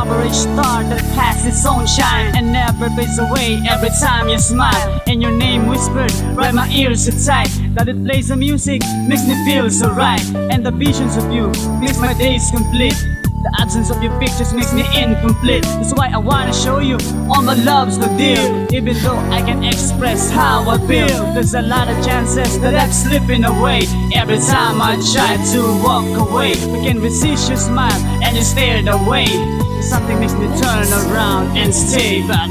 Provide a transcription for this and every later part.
average star that has its own shine and never fades away every time you smile. And your name whispered right my ears so tight that it plays the music makes me feel so right. And the visions of you makes my days complete. The absence of your pictures makes me incomplete. That's why I wanna show you all my love's the deal. Even though I can express how I feel, there's a lot of chances that I'm slipping away. Every time I try to walk away, I can resist your smile and you stared away. Something makes me turn around and stay back.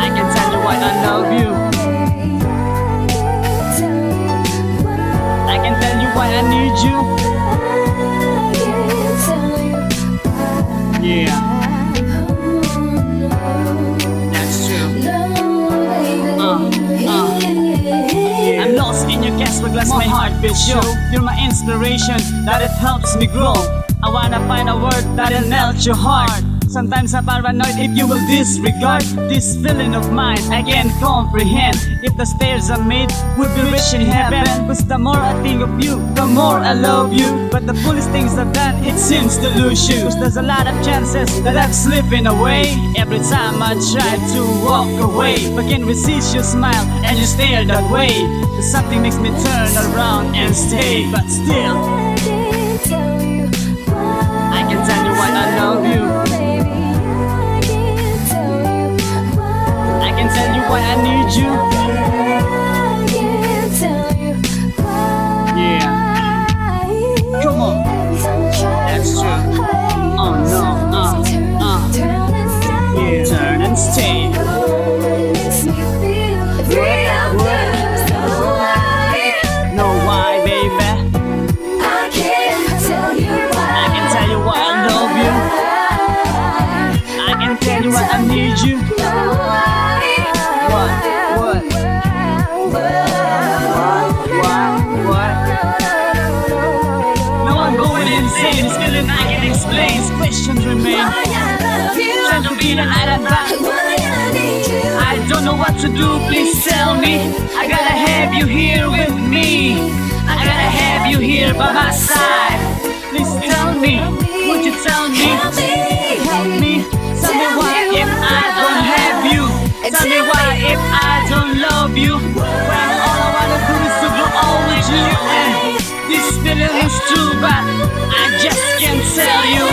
I can tell you why I love you. I can tell you why I need you. Yeah, that's true. I'm lost in your castle glass, my heart will show. You're my inspiration, that it helps me grow. I wanna find a word that'll melt your heart. Sometimes I'm paranoid if you will disregard this feeling of mine. I can't comprehend if the stairs I made would be reaching heaven. Cause the more I think of you, the more I love you. But the foolish things I've done, it seems to lose you. Cause there's a lot of chances that I'm slipping away. Every time I try to walk away, but can't resist your smile and you stare that way. Cause something makes me turn around and stay. But still, I can tell you why I love you. I can tell you why I need you. Yeah, come on, that's true. Oh no, yeah, turn and stay. No, why, baby? I can tell you why I love you. I can tell you why I need you. What? Now I'm going insane, it's feeling I can explain. Questions remain. Trying to be the night and back. I don't know what to do, please tell me. I gotta have you here with me. I gotta have you here by my side. Please tell me, would you tell me? Help me, tell me why if I don't have you. Tell me why if I don't love you. When all I wanna do is to grow old with you. And this feeling is true, but I just can't tell you.